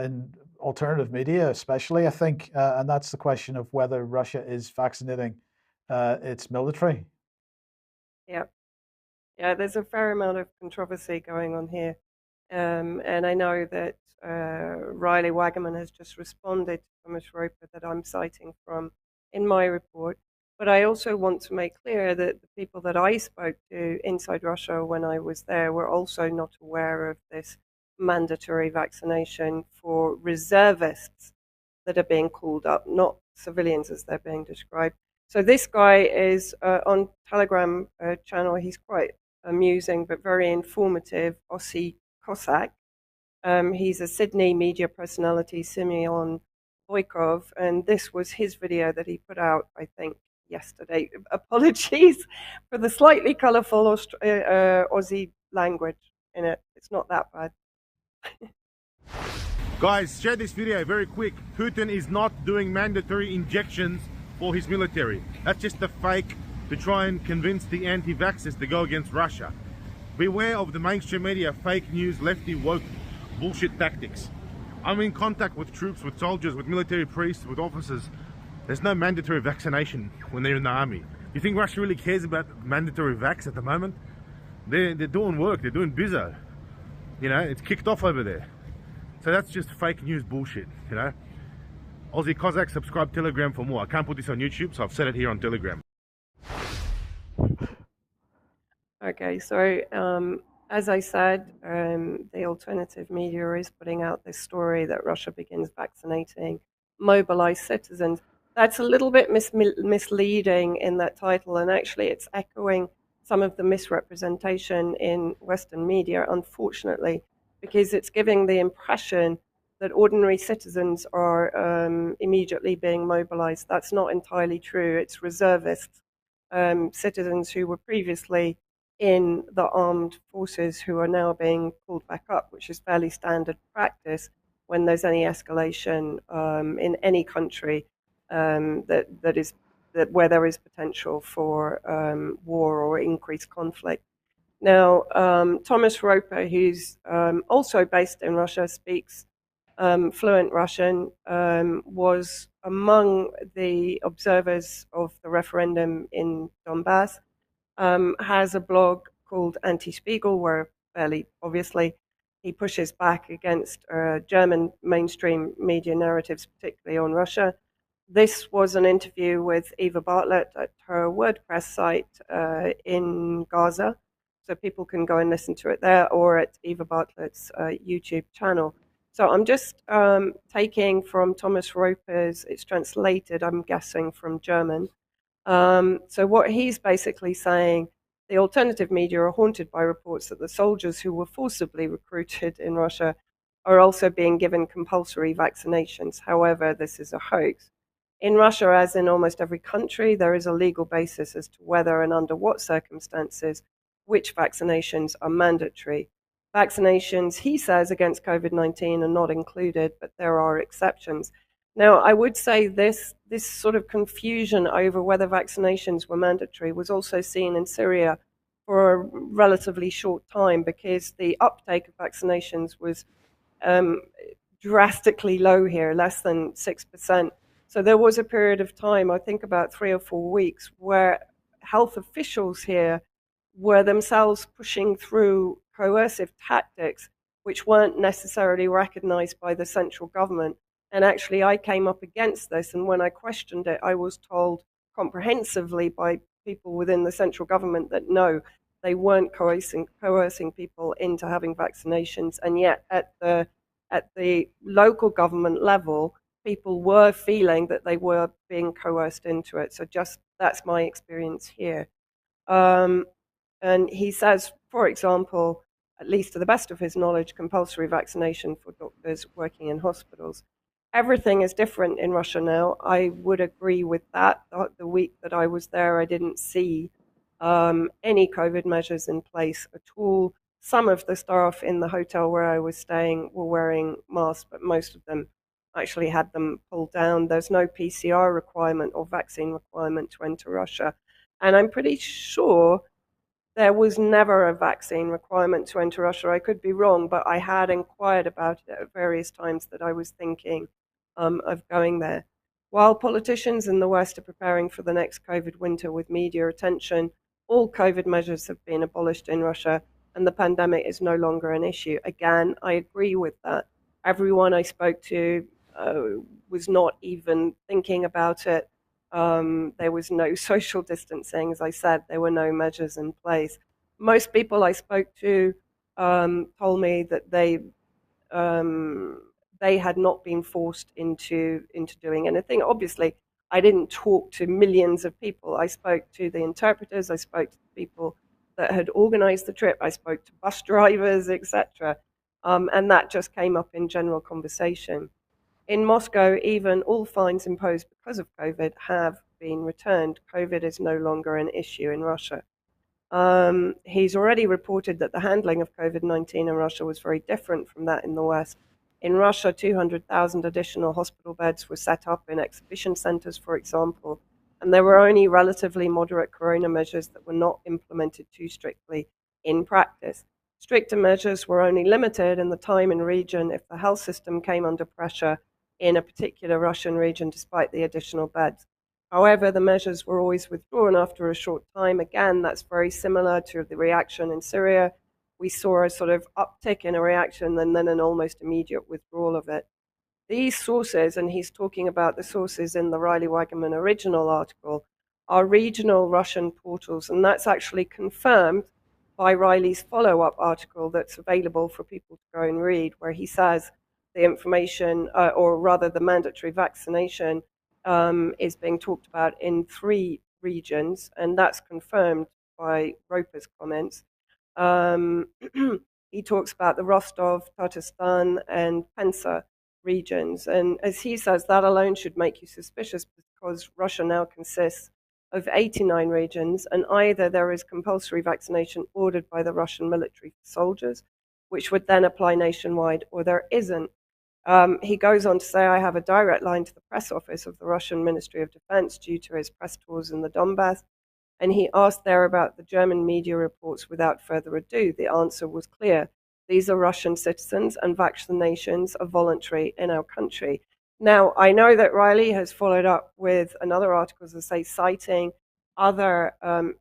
in alternative media, especially, I think, and that's the question of whether Russia is vaccinating its military. Yeah, yeah. There's a fair amount of controversy going on here, and I know that Riley Wagaman has just responded to Thomas Roper that I'm citing from in my report. But I also want to make clear that the people that I spoke to inside Russia when I was there were also not aware of this mandatory vaccination for reservists that are being called up, not civilians as they're being described. So this guy is on Telegram channel. He's quite amusing but very informative. Ossi Cossack. He's a Sydney media personality, Simeon Boykov, and this was his video that he put out, I think, yesterday. Apologies for the slightly colourful Aussie language in it. It's not that bad. Guys, share this video very quick. Putin is not doing mandatory injections for his military. That's just a fake to try and convince the anti-vaxxers to go against Russia. Beware of the mainstream media fake news, lefty woke bullshit tactics. I'm in contact with troops, with soldiers, with military priests, with officers. There's no mandatory vaccination when they're in the army. You think Russia really cares about mandatory vax at the moment? They're doing work, they're doing bizzo. You know, it's kicked off over there. So that's just fake news bullshit, you know. Aussie Cossack, subscribe Telegram for more. I can't put this on YouTube, so I've said it here on Telegram. Okay, so as I said, the alternative media is putting out this story that Russia begins vaccinating mobilized citizens. That's a little bit misleading in that title, and actually it's echoing some of the misrepresentation in Western media, unfortunately, because it's giving the impression that ordinary citizens are immediately being mobilized. That's not entirely true. It's reservists, citizens who were previously in the armed forces who are now being pulled back up, which is fairly standard practice when there's any escalation in any country where there is potential for war or increased conflict. Now, Thomas Roper, who's also based in Russia, speaks fluent Russian, was among the observers of the referendum in Donbass, has a blog called Anti-Spiegel, where fairly obviously he pushes back against German mainstream media narratives, particularly on Russia. This was an interview with Eva Bartlett at her WordPress site in Gaza. So people can go and listen to it there or at Eva Bartlett's YouTube channel. So I'm just taking from Thomas Roper's, it's translated, I'm guessing, from German. So what he's basically saying, the alternative media are haunted by reports that the soldiers who were forcibly recruited in Russia are also being given compulsory vaccinations. However, this is a hoax. In Russia, as in almost every country, there is a legal basis as to whether and under what circumstances which vaccinations are mandatory. Vaccinations, he says, against COVID-19 are not included, but there are exceptions. Now, I would say this sort of confusion over whether vaccinations were mandatory was also seen in Syria for a relatively short time because the uptake of vaccinations was drastically low here, less than 6%. So there was a period of time, I think about 3 or 4 weeks, where health officials here were themselves pushing through coercive tactics which weren't necessarily recognized by the central government. And actually, I came up against this, and when I questioned it, I was told comprehensively by people within the central government that no, they weren't coercing people into having vaccinations, and yet at the local government level, people were feeling that they were being coerced into it. So just that's my experience here. And he says, for example, at least to the best of his knowledge, compulsory vaccination for doctors working in hospitals. Everything is different in Russia now. I would agree with that. The week that I was there, I didn't see any COVID measures in place at all. Some of the staff in the hotel where I was staying were wearing masks, but most of them actually had them pulled down. There's no PCR requirement or vaccine requirement to enter Russia. And I'm pretty sure there was never a vaccine requirement to enter Russia. I could be wrong, but I had inquired about it at various times that I was thinking of going there. While politicians in the West are preparing for the next COVID winter with media attention, all COVID measures have been abolished in Russia and the pandemic is no longer an issue. Again, I agree with that. Everyone I spoke to was not even thinking about it. There was no social distancing. As I said, there were no measures in place. Most people I spoke to told me that they had not been forced into doing anything. Obviously, I didn't talk to millions of people. I spoke to the interpreters. I spoke to the people that had organized the trip. I spoke to bus drivers, etc. And that just came up in general conversation. In Moscow, even all fines imposed because of COVID have been returned. COVID is no longer an issue in Russia. He's already reported that the handling of COVID-19 in Russia was very different from that in the West. In Russia, 200,000 additional hospital beds were set up in exhibition centers, for example, and there were only relatively moderate corona measures that were not implemented too strictly in practice. Stricter measures were only limited in the time and region if the health system came under pressure in a particular Russian region despite the additional beds. However, the measures were always withdrawn after a short time. Again, that's very similar to the reaction in Syria. We saw a sort of uptick in a reaction and then an almost immediate withdrawal of it. These sources, and he's talking about the sources in the Riley Waggaman original article, are regional Russian portals, and that's actually confirmed by Riley's follow-up article that's available for people to go and read, where he says the information, or rather the mandatory vaccination, is being talked about in 3 regions, and that's confirmed by Roper's comments. He talks about the Rostov, Tatarstan, and Pensa regions, and as he says, that alone should make you suspicious because Russia now consists of 89 regions, and either there is compulsory vaccination ordered by the Russian military for soldiers, which would then apply nationwide, or there isn't. He goes on to say, I have a direct line to the press office of the Russian Ministry of Defense due to his press tours in the Donbass, and he asked there about the German media reports without further ado. The answer was clear. These are Russian citizens and vaccinations are voluntary in our country. Now, I know that Riley has followed up with another article, as I say, citing other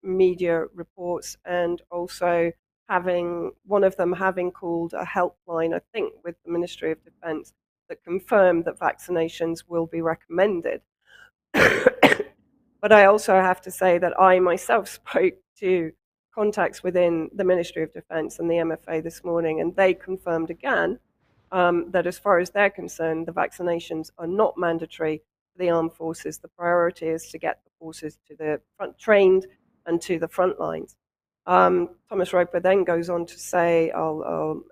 media reports and also having one of them having called a helpline, I think, with the Ministry of Defense that confirmed that vaccinations will be recommended. But I also have to say that I myself spoke to contacts within the Ministry of Defense and the MFA this morning, and they confirmed again that as far as they're concerned, the vaccinations are not mandatory for the armed forces. The priority is to get the forces to the front, trained and to the front lines. Thomas Roper then goes on to say,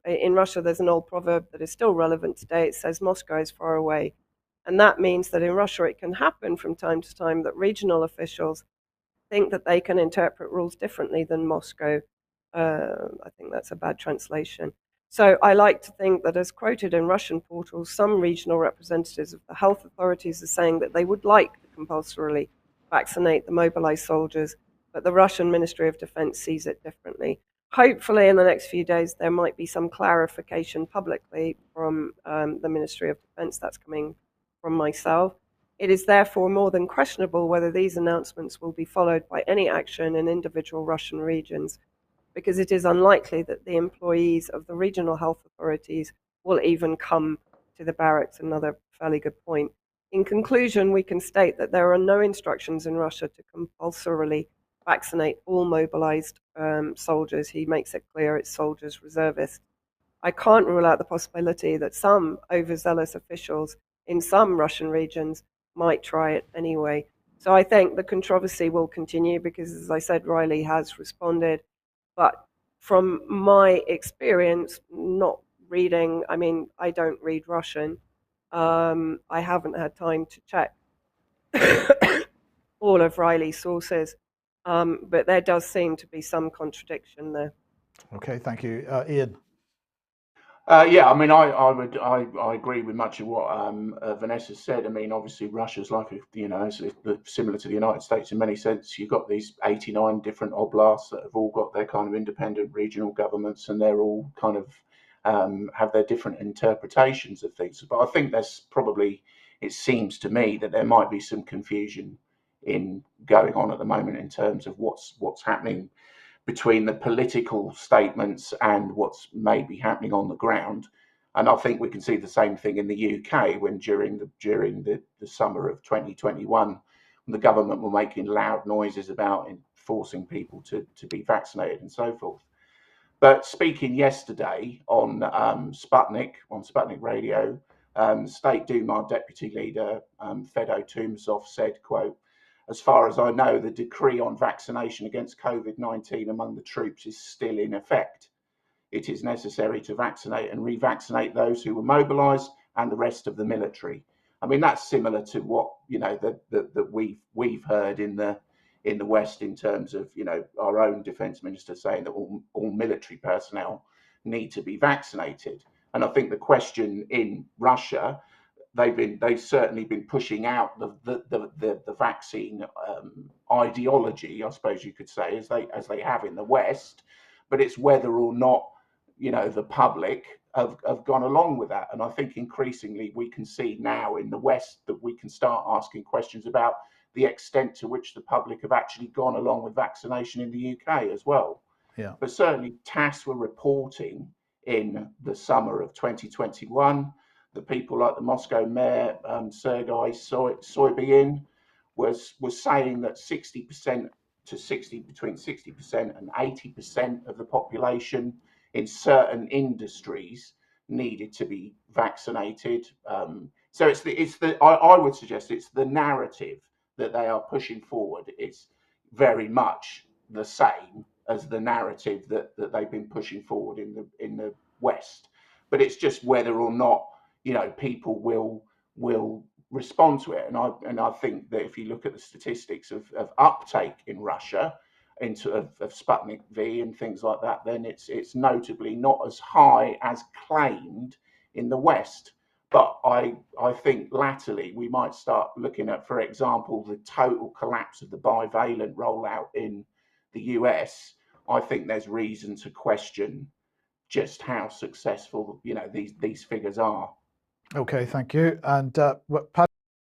in Russia, there's an old proverb that is still relevant today. It says, Moscow is far away. And that means that in Russia, it can happen from time to time that regional officials think that they can interpret rules differently than Moscow. I think that's a bad translation. So I like to think that, as quoted in Russian portals, some regional representatives of the health authorities are saying that they would like to compulsorily vaccinate the mobilized soldiers, but the Russian Ministry of Defense sees it differently. Hopefully, in the next few days, there might be some clarification publicly from the Ministry of Defense. That's coming from myself. It is therefore more than questionable whether these announcements will be followed by any action in individual Russian regions, because it is unlikely that the employees of the regional health authorities will even come to the barracks. Another fairly good point. In conclusion, we can state that there are no instructions in Russia to compulsorily vaccinate all mobilized soldiers. He makes it clear it's soldiers, reservists. I can't rule out the possibility that some overzealous officials in some Russian regions might try it anyway. So I think the controversy will continue because, as I said, Riley has responded. But from my experience, not reading, I mean, I don't read Russian. I haven't had time to check all of Riley's sources, but there does seem to be some contradiction there. Okay, thank you. Ian. Yeah, I mean, I agree with much of what Vanessa said. I mean, obviously, Russia's like similar to the United States in many sense. You've got these 89 different oblasts that have all got their kind of independent regional governments, and they're all kind of have their different interpretations of things. But I think it seems to me that there might be some confusion in going on at the moment in terms of what's happening between the political statements and what's maybe happening on the ground. And I think we can see the same thing in the UK when during the summer of 2021, the government were making loud noises about forcing people to be vaccinated and so forth. But speaking yesterday on Sputnik Radio, State Duma Deputy Leader Fedo Tumsov said, quote, "As far as I know, the decree on vaccination against COVID-19 among the troops is still in effect. It is necessary to vaccinate and revaccinate those who were mobilised and the rest of the military." I mean, that's similar to what that we've heard in the West in terms of our own defence minister saying that all military personnel need to be vaccinated. And I think the question in Russia, they've certainly been pushing out the vaccine ideology, I suppose you could say, as they have in the West, but it's whether or not the public have gone along with that. And I think increasingly we can see now in the West that we can start asking questions about the extent to which the public have actually gone along with vaccination in the UK as well. Yeah. But certainly TASS were reporting in the summer of 2021 that people like the Moscow mayor, Sergei Sobyanin, was saying that 60% between 60% and 80% of the population in certain industries needed to be vaccinated. So I would suggest it's the narrative that they are pushing forward. It's very much the same as the narrative that they've been pushing forward in the West, but it's just whether or not people will respond to it. And I think that if you look at the statistics of uptake in Russia of Sputnik V and things like that, then it's notably not as high as claimed in the West. But I think latterly we might start looking at, for example, the total collapse of the bivalent rollout in the US. I think there's reason to question just how successful these figures are. Okay, thank you. And Pat.